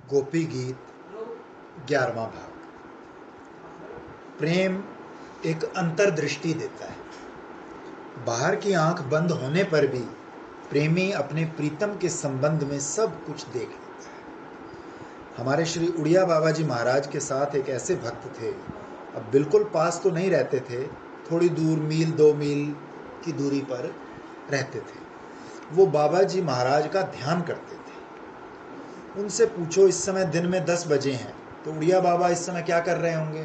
गोपी गीत 11वां भाग। प्रेम एक अंतर्दृष्टि देता है। बाहर की आंख बंद होने पर भी प्रेमी अपने प्रीतम के संबंध में सब कुछ देख लेता है। हमारे श्री उड़िया बाबा जी महाराज के साथ एक ऐसे भक्त थे, अब बिल्कुल पास तो नहीं रहते थे, थोड़ी दूर मील 2 मील की दूरी पर रहते थे। वो बाबा जी महाराज का ध्यान करते थे। उनसे पूछो इस समय दिन में 10 बजे हैं तो उड़िया बाबा इस समय क्या कर रहे होंगे,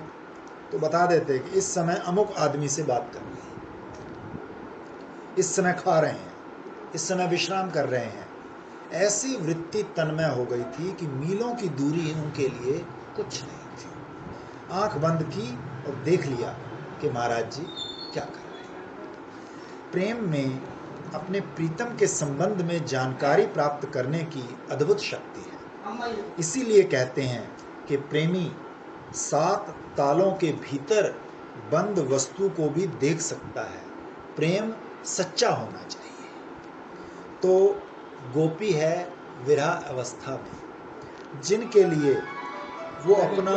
तो बता देते कि इस समय अमुक आदमी से बात कर रहे हैं, इस समय खा रहे हैं, इस समय विश्राम कर रहे हैं। ऐसी वृत्ति तन्मय हो गई थी कि मीलों की दूरी उनके लिए कुछ नहीं थी। आंख बंद की और देख लिया कि महाराज जी क्या कर रहे हैं। प्रेम में अपने प्रीतम के संबंध में जानकारी प्राप्त करने की अद्भुत शक्ति है। इसीलिए कहते हैं कि प्रेमी 7 तालों के भीतर बंद वस्तु को भी देख सकता है। प्रेम सच्चा होना चाहिए। तो गोपी है विरह अवस्था में, जिनके लिए वो अपना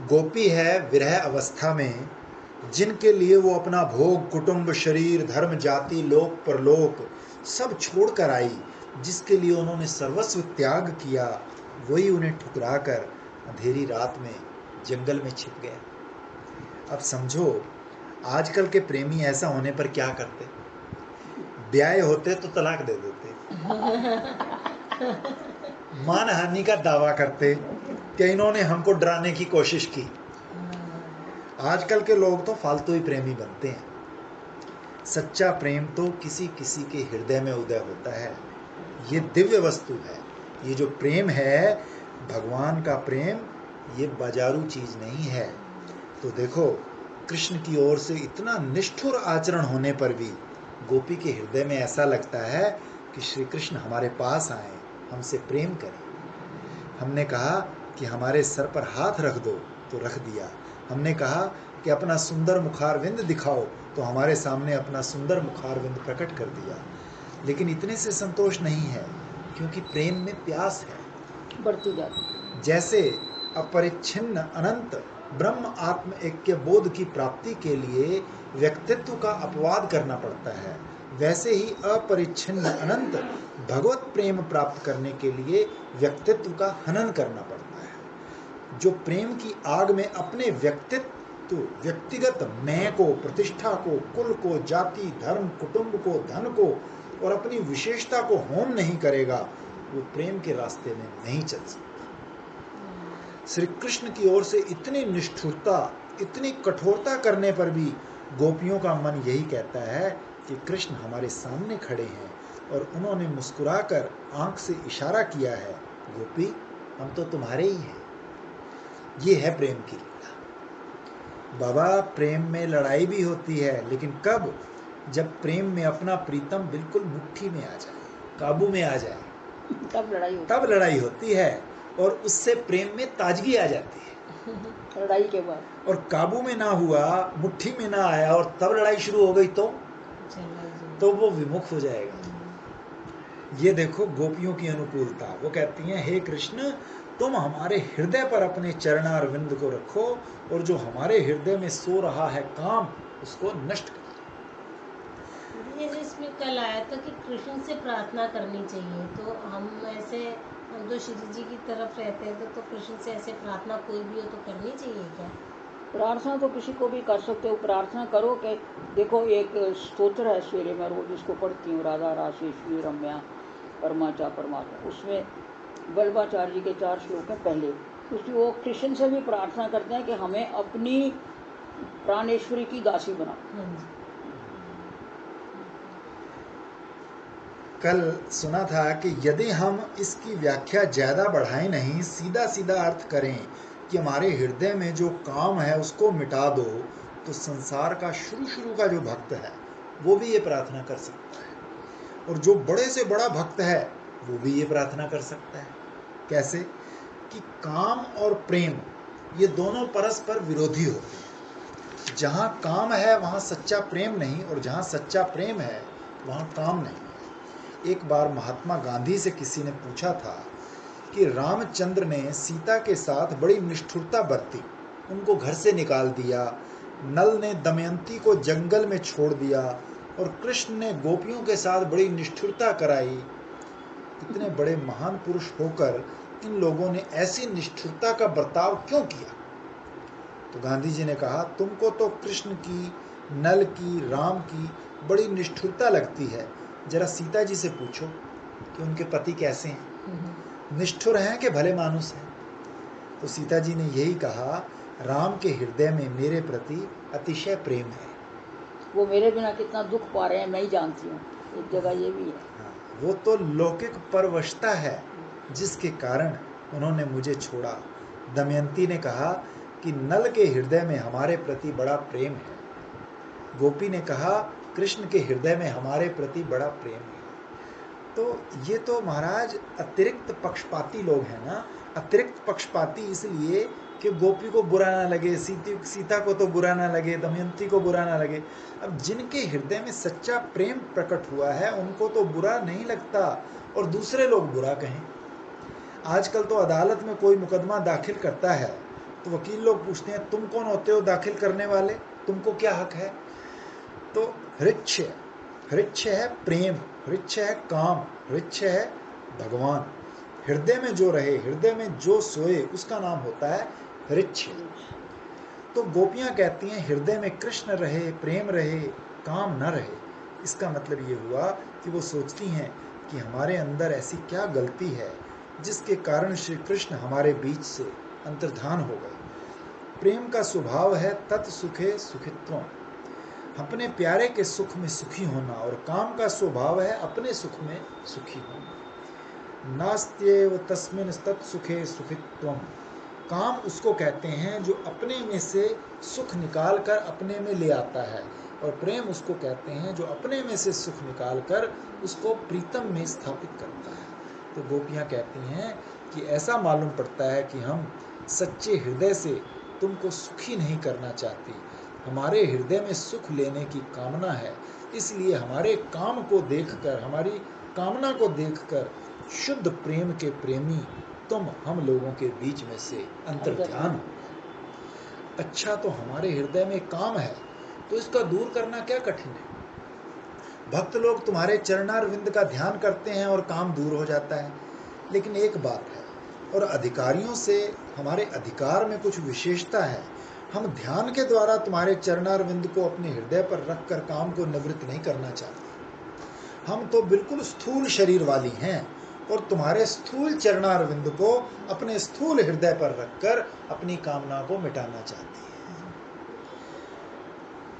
गोपी है विरह अवस्था में, जिनके लिए वो अपना भोग, कुटुंब, शरीर, धर्म, जाति, लोक परलोक सब छोड़कर आई, जिसके लिए उन्होंने सर्वस्व त्याग किया, वही उन्हें ठुकराकर अंधेरी रात में जंगल में छिप गया। अब समझो आजकल के प्रेमी ऐसा होने पर क्या करते? ब्याह होते तो तलाक दे देते, मानहानि का दावा करते कि इन्होंने हमको डराने की कोशिश की। आजकल के लोग तो फालतू ही प्रेमी बनते हैं। सच्चा प्रेम तो किसी किसी के हृदय में उदय होता है। ये दिव्य वस्तु है। ये जो प्रेम है, भगवान का प्रेम, ये बाजारू चीज नहीं है। तो देखो कृष्ण की ओर से इतना निष्ठुर आचरण होने पर भी गोपी के हृदय में ऐसा लगता है कि श्री कृष्ण हमारे पास आए, हमसे प्रेम करें। हमने कहा कि हमारे सर पर हाथ रख दो तो रख दिया। हमने कहा कि अपना सुंदर मुखारविंद दिखाओ तो हमारे सामने अपना सुंदर मुखारविंद प्रकट कर दिया। लेकिन इतने से संतोष नहीं है, क्योंकि प्रेम में प्यास है, बढ़ती जाती। जैसे अपरिच्छिन्न अनंत ब्रह्म आत्म ऐक्य बोध की प्राप्ति के लिए व्यक्तित्व का अपवाद करना पड़ता है, वैसे ही अपरिच्छिन्न अनंत भगवत प्रेम प्राप्त करने के लिए व्यक्तित्व का हनन करना पड़ता है। जो प्रेम की आग में अपने व्यक्तित्व, व्यक्तिगत मैं को, प्रतिष्ठा को, कुल को, जाति, धर्म, कुटुंब को, धन को और अपनी विशेषता को होम नहीं करेगा, वो प्रेम के रास्ते में नहीं चल सकता। श्री कृष्ण की ओर से इतनी निष्ठुरता, इतनी कठोरता करने पर भी गोपियों का मन यही कहता है कि कृष्ण हमारे सामने खड़े हैं और उन्होंने मुस्कुराकर आंख से इशारा किया है, गोपी हम तो तुम्हारे ही हैं। ये है प्रेम की लीला। बाबा प्रेम में लड़ाई भी होती है, लेकिन कब? जब प्रेम में अपना प्रीतम बिल्कुल मुट्ठी में आ जाए, काबू में आ जाए, तब लड़ाई होती है और उससे प्रेम में ताजगी आ जाती है। लड़ाई के बाद और काबू में ना हुआ, मुट्ठी में ना आया और तब लड़ाई शुरू हो गई तो वो विमुख हो जाएगा। ये देखो गोपियों की अनुकूलता। वो कहती हैं, हे कृष्ण तुम हमारे हृदय पर अपने चरणारविंद को रखो और जो हमारे हृदय में सो रहा है काम, उसको नष्ट कर। जैसे इसमें कल आया था कि कृष्ण से प्रार्थना करनी चाहिए, तो हम ऐसे, हम तो श्री जी की तरफ रहते हैं तो कृष्ण से ऐसे प्रार्थना कोई भी हो तो करनी चाहिए क्या? प्रार्थना तो किसी को भी कर सकते हो। प्रार्थना करो कि देखो एक स्तोत्र है सवेरे में रोज इसको पढ़ती हूँ, राधा राशेश्वरी रम्या परमाचा परमात्मा, उसमें वल्लभाचार्य जी के 4 श्लोक हैं पहले, उसमें वो कृष्ण से भी प्रार्थना करते हैं कि हमें अपनी प्राणेश्वरी की दासी बना। कल सुना था कि यदि हम इसकी व्याख्या ज्यादा बढ़ाएं नहीं, सीधा सीधा अर्थ करें कि हमारे हृदय में जो काम है उसको मिटा दो, तो संसार का शुरू का जो भक्त है वो भी ये प्रार्थना कर सकता है, और जो बड़े से बड़ा भक्त है वो भी ये प्रार्थना कर सकता है। कैसे? कि काम और प्रेम ये दोनों परस्पर विरोधी होते हैं। जहाँ काम है वहाँ सच्चा प्रेम नहीं, और जहाँ सच्चा प्रेम है वहाँ काम नहीं। एक बार महात्मा गांधी से किसी ने पूछा था कि रामचंद्र ने सीता के साथ बड़ी निष्ठुरता बरती, उनको घर से निकाल दिया, नल ने दमयंती को जंगल में छोड़ दिया और कृष्ण ने गोपियों के साथ बड़ी निष्ठुरता कराई। इतने बड़े महान पुरुष होकर इन लोगों ने ऐसी निष्ठुरता का बर्ताव क्यों किया? तो गांधी जी ने कहा, तुमको तो कृष्ण की, नल की, राम की बड़ी निष्ठुरता लगती है, जरा सीता जी से पूछो कि उनके पति कैसे हैं, निष्ठुर हैं कि भले मानुस हैं? तो सीता जी ने यही कहा, राम के हृदय में मेरे प्रति अतिशय प्रेम है। वो मेरे बिना कितना दुख पा रहे हैं मैं ही जानती हूँ, एक जगह ये भी है। हाँ, वो तो लौकिक परवशता है जिसके कारण उन्होंने मुझे छोड़ा। दमयंती ने कहा कि नल के हृदय में हमारे प्रति बड़ा प्रेम है, गोपी ने कहा कृष्ण के हृदय में हमारे प्रति बड़ा प्रेम है। तो ये तो महाराज अतिरिक्त पक्षपाती लोग हैं ना। अतिरिक्त पक्षपाती इसलिए कि गोपी को बुरा ना लगे, सीता को तो बुरा ना लगे, दमयंती को बुरा ना लगे। अब जिनके हृदय में सच्चा प्रेम प्रकट हुआ है उनको तो बुरा नहीं लगता और दूसरे लोग बुरा कहें। आजकल तो अदालत में कोई मुकदमा दाखिल करता है तो वकील लोग पूछते हैं, तुम कौन होते हो दाखिल करने वाले, तुमको क्या हक है? तो हृच्छ है प्रेम, हृच्छ है काम, हृच्छ है भगवान। हृदय में जो रहे, हृदय में जो सोए, उसका नाम होता है हृच्छ। तो गोपियां कहती हैं हृदय में कृष्ण रहे, प्रेम रहे, काम न रहे। इसका मतलब ये हुआ कि वो सोचती हैं कि हमारे अंदर ऐसी क्या गलती है जिसके कारण श्री कृष्ण हमारे बीच से अंतर्धान हो गए। प्रेम का स्वभाव है तत् सुखे सुखित्वम, अपने प्यारे के सुख में सुखी होना, और काम का स्वभाव है अपने सुख में सुखी होना। नास्त्येव तस्मिन् तत् सुखे सुखित्वम, काम उसको कहते हैं जो अपने में से सुख निकाल कर अपने में ले आता है, और प्रेम उसको कहते हैं जो अपने में से सुख निकाल कर उसको प्रीतम में स्थापित करता है। तो गोपियां कहती हैं कि ऐसा मालूम पड़ता है कि हम सच्चे हृदय से तुमको सुखी नहीं करना चाहती, हमारे हृदय में सुख लेने की कामना है, इसलिए हमारे काम को देखकर, हमारी कामना को देखकर शुद्ध प्रेम के प्रेमी तुम हम लोगों के बीच में से अंतर्ध्यान हो। अच्छा, तो हमारे हृदय में काम है तो इसका दूर करना क्या कठिन है? भक्त लोग तुम्हारे चरणारविंद का ध्यान करते हैं और काम दूर हो जाता है। लेकिन एक बात है, और अधिकारियों से हमारे अधिकार में कुछ विशेषता है, हम ध्यान के द्वारा तुम्हारे चरणारविंद को अपने हृदय पर रखकर काम को निवृत्त नहीं करना चाहते। हम तो बिल्कुल स्थूल शरीर वाली हैं और तुम्हारे स्थूल चरणारविंद को अपने स्थूल हृदय पर रखकर अपनी कामना को मिटाना चाहती है।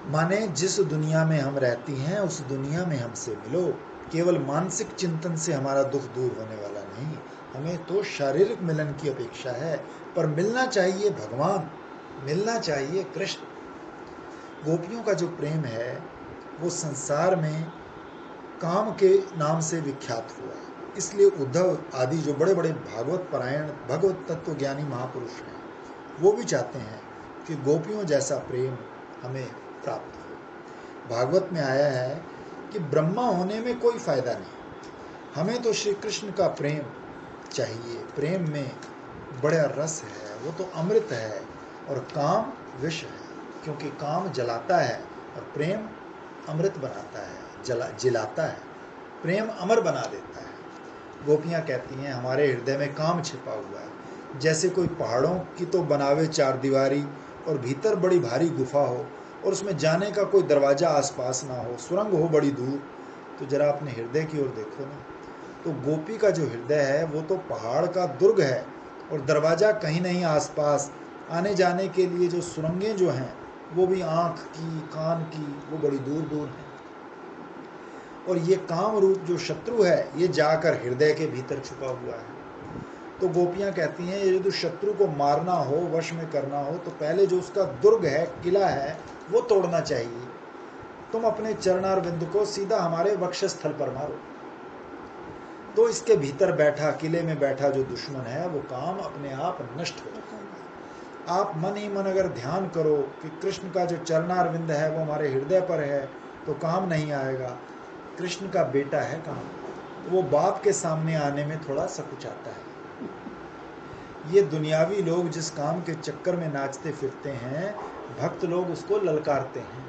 माने जिस दुनिया में हम रहती हैं उस दुनिया में हमसे मिलो। केवल मानसिक चिंतन से हमारा दुख दूर होने वाला नहीं, हमें तो शारीरिक मिलन की अपेक्षा है, पर मिलना चाहिए भगवान, मिलना चाहिए कृष्ण। गोपियों का जो प्रेम है वो संसार में काम के नाम से विख्यात हुआ, इसलिए उद्धव आदि जो बड़े बड़े भागवत परायण भगवत तत्व ज्ञानी महापुरुष हैं वो भी चाहते हैं कि गोपियों जैसा प्रेम हमें प्राप्त हो। भागवत में आया है कि ब्रह्मा होने में कोई फायदा नहीं, हमें तो श्री कृष्ण का प्रेम चाहिए। प्रेम में बड़ा रस है, वो तो अमृत है, और काम विष है, क्योंकि काम जलाता है और प्रेम अमृत बनाता है, जिलाता है। प्रेम अमर बना देता है। गोपियाँ कहती हैं हमारे हृदय में काम छिपा हुआ है, जैसे कोई पहाड़ों की तो बनावे चार दीवारी और भीतर बड़ी भारी गुफा हो और उसमें जाने का कोई दरवाज़ा आसपास ना हो, सुरंग हो बड़ी दूर। तो जरा अपने हृदय की ओर देखो ना। तो गोपी का जो हृदय है वो तो पहाड़ का दुर्ग है, और दरवाज़ा कहीं नहीं आसपास, आने जाने के लिए जो सुरंगें जो हैं वो भी आँख की, कान की, वो बड़ी दूर दूर हैं। और ये काम रूप जो शत्रु है ये जाकर हृदय के भीतर छुपा हुआ है। तो गोपियाँ कहती हैं ये जो शत्रु को मारना हो, वश में करना हो, तो पहले जो उसका दुर्ग है, किला है, वो तोड़ना चाहिए। तुम अपने चरणारविंद को सीधा हमारे वक्षस्थल पर मारो, तो इसके भीतर बैठा, किले में बैठा जो दुश्मन है वो काम अपने आप नष्ट हो जाएगा। आप मन ही मन अगर ध्यान करो कि कृष्ण का जो चरणारविंद है वो हमारे हृदय पर है, तो काम नहीं आएगा। कृष्ण का बेटा है काम, वो बाप के सामने आने में थोड़ा सकुचाता है। ये दुनियावी लोग जिस काम के चक्कर में नाचते फिरते हैं, भक्त लोग उसको ललकारते हैं,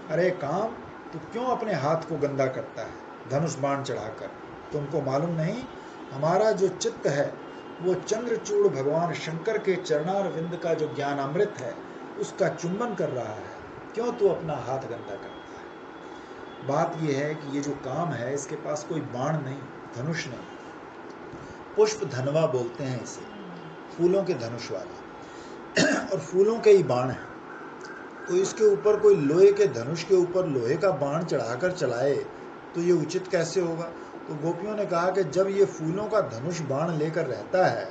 अरे काम, तू क्यों अपने हाथ को गंदा करता है धनुष बाण चढ़ाकर? तुमको मालूम नहीं, हमारा जो चित्त है वो चंद्रचूड़ भगवान शंकर के चरणार विंद का जो ज्ञान अमृत है उसका चुंबन कर रहा है, क्यों तू अपना हाथ गंदा करता है? बात यह है कि ये जो काम है इसके पास कोई बाण नहीं, धनुष नहीं, पुष्प धनवा बोलते हैं इसे, फूलों के धनुष वाले और फूलों के ही बाण हैं। तो इसके ऊपर कोई लोहे के धनुष के ऊपर लोहे का बाण चढ़ाकर चलाए तो ये उचित कैसे होगा? तो गोपियों ने कहा कि जब ये फूलों का धनुष बाण लेकर रहता है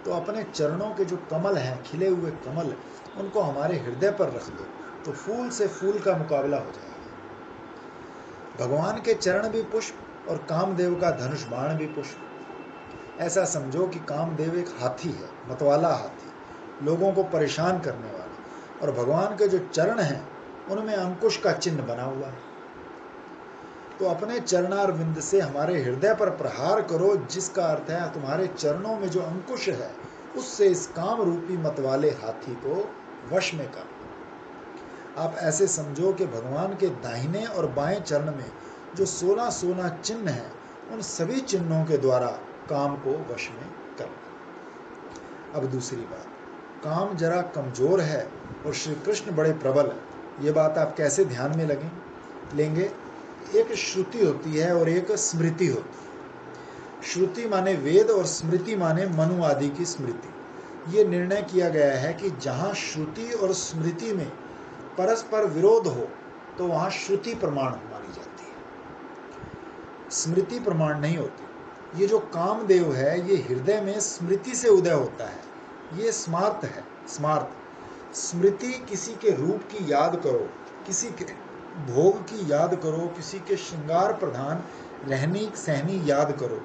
तो अपने चरणों के जो कमल हैं, खिले हुए कमल, उनको हमारे हृदय पर रख दो तो फूल से फूल का मुकाबला हो जाएगा। भगवान के चरण भी पुष्प और कामदेव का धनुष बाण भी पुष्प। ऐसा समझो कि कामदेव एक हाथी है, मतवाला हाथी, लोगों को परेशान करने वाला, और भगवान के जो चरण हैं उनमें अंकुश का चिन्ह बना हुआ है। तो अपने चरणार विंद से हमारे हृदय पर प्रहार करो, जिसका अर्थ है तुम्हारे चरणों में जो अंकुश है उससे इस काम रूपी मतवाले हाथी को वश में कर। आप ऐसे समझो कि भगवान के दाहिने और बाएं चरण में जो 16 चिन्ह हैं, उन सभी चिन्हों के द्वारा काम को वश में कर। अब दूसरी बात, काम जरा कमजोर है और श्री कृष्ण बड़े प्रबल है। ये बात आप कैसे ध्यान में लेंगे? एक श्रुति होती है और एक स्मृति होती है। श्रुति माने वेद और स्मृति माने मनु आदि की स्मृति। ये निर्णय किया गया है कि जहाँ श्रुति और स्मृति में परस्पर विरोध हो तो वहाँ श्रुति प्रमाण मानी जाती है, स्मृति प्रमाण नहीं होती। ये जो कामदेव है ये हृदय में स्मृति से उदय होता है, ये स्मार्त है। स्मृति किसी के रूप की याद करो, किसी के भोग की याद करो, किसी के श्रृंगार प्रधान रहनी सहनी याद करो।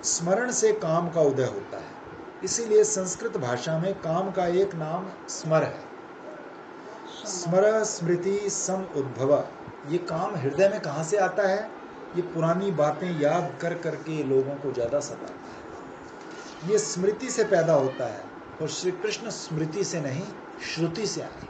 स्मरण से काम का उदय होता है। इसीलिए संस्कृत भाषा में काम का एक नाम स्मर है। स्मर स्मृति सम उद्भव। ये काम हृदय में कहाँ से आता है? ये पुरानी बातें याद कर करके लोगों को ज़्यादा सताता है। ये स्मृति से पैदा होता है और श्री कृष्ण स्मृति से नहीं, श्रुति से आए।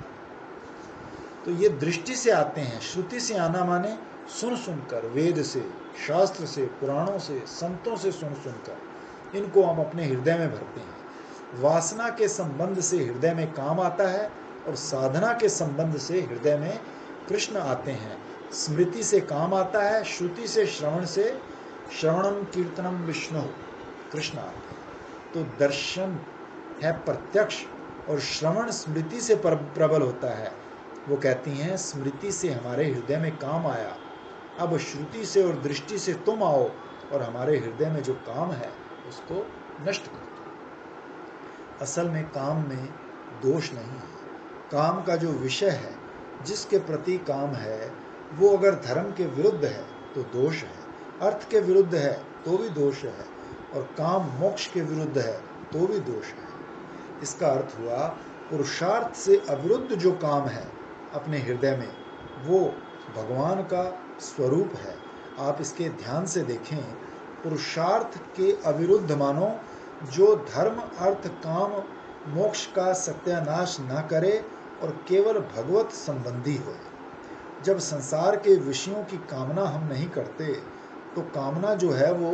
तो ये दृष्टि से आते हैं। श्रुति से आना माने सुन सुनकर, वेद से, शास्त्र से, पुराणों से, संतों से सुन सुनकर इनको हम अपने हृदय में भरते हैं। वासना के संबंध से हृदय में काम आता है और साधना के संबंध से हृदय में कृष्ण आते हैं। स्मृति से काम आता है, श्रुति से, श्रवणम कीर्तनम विष्णु, कृष्ण आते हैं। तो दर्शन है प्रत्यक्ष और श्रवण स्मृति से प्रबल होता है। वो कहती हैं स्मृति से हमारे हृदय में काम आया, अब श्रुति से और दृष्टि से तुम आओ और हमारे हृदय में जो काम है उसको नष्ट कर दो। असल में काम में दोष नहीं है। काम का जो विषय है, जिसके प्रति काम है, वो अगर धर्म के विरुद्ध है तो दोष है, अर्थ के विरुद्ध है तो भी दोष है, और काम मोक्ष के विरुद्ध है तो भी दोष है। इसका अर्थ हुआ पुरुषार्थ से अविरुद्ध जो काम है अपने हृदय में, वो भगवान का स्वरूप है। आप इसके ध्यान से देखें, पुरुषार्थ के अविरुद्ध मानो जो धर्म अर्थ काम मोक्ष का सत्यानाश न करे और केवल भगवत संबंधी हो। जब संसार के विषयों की कामना हम नहीं करते तो कामना जो है वो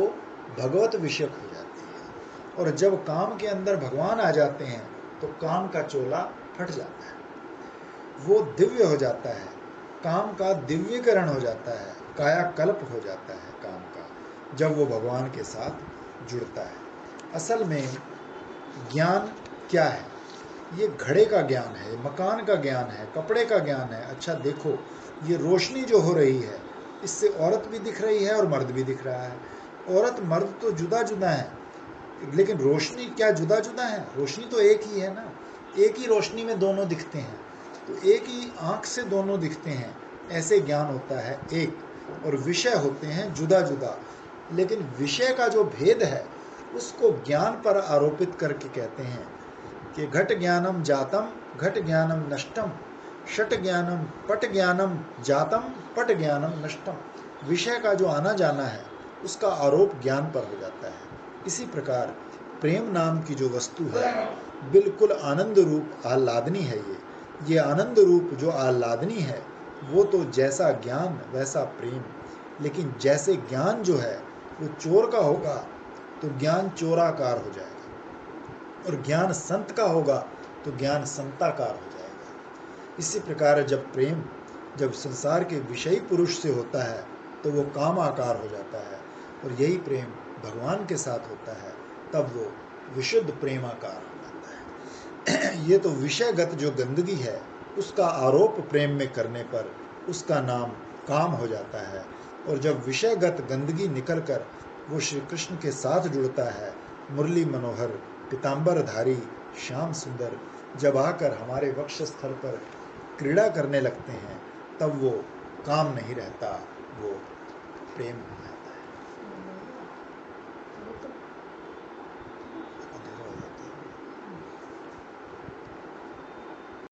भगवत विषयक हो जाती है, और जब काम के अंदर भगवान आ जाते हैं तो काम का चोला फट जाता है, वो दिव्य हो जाता है, काम का दिव्यकरण हो जाता है, कायाकल्प हो जाता है काम का, जब वो भगवान के साथ जुड़ता है। असल में ज्ञान क्या है? ये घड़े का ज्ञान है, मकान का ज्ञान है, कपड़े का ज्ञान है। अच्छा देखो, ये रोशनी जो हो रही है इससे औरत भी दिख रही है और मर्द भी दिख रहा है। औरत मर्द तो जुदा जुदा है, लेकिन रोशनी क्या जुदा जुदा है? रोशनी तो एक ही है ना। एक ही रोशनी में दोनों दिखते हैं, तो एक ही आँख से दोनों दिखते हैं, ऐसे ज्ञान होता है एक, और विषय होते हैं जुदा जुदा। लेकिन विषय का जो भेद है उसको ज्ञान पर आरोपित करके कहते हैं कि घट ज्ञानम जातम घट ज्ञानम नष्टम, षट ज्ञानम पट ज्ञानम जातम पट ज्ञानम नष्टम। विषय का जो आना जाना है उसका आरोप ज्ञान पर हो जाता है। इसी प्रकार प्रेम नाम की जो वस्तु है बिल्कुल आनंद रूप आह्लादनी है। ये आनंद रूप जो आह्लादनी है वो तो जैसा ज्ञान वैसा प्रेम। लेकिन जैसे ज्ञान जो है वो चोर का होगा तो ज्ञान चोराकार हो जाएगा, और ज्ञान संत का होगा तो ज्ञान संताकार हो जाएगा। इसी प्रकार जब संसार के विषयी पुरुष से होता है तो वो कामाकार हो जाता है, और यही प्रेम भगवान के साथ होता है तब वो विशुद्ध प्रेमाकार हो जाता है। ये तो विषयगत जो गंदगी है उसका आरोप प्रेम में करने पर उसका नाम काम हो जाता है, और जब विषयगत गंदगी निकलकर वो श्री कृष्ण के साथ जुड़ता है, मुरली मनोहर पीताम्बरधारी श्याम सुंदर जब आकर हमारे वक्षस्थल पर क्रीड़ा करने लगते हैं तब वो काम नहीं रहता, वो प्रेम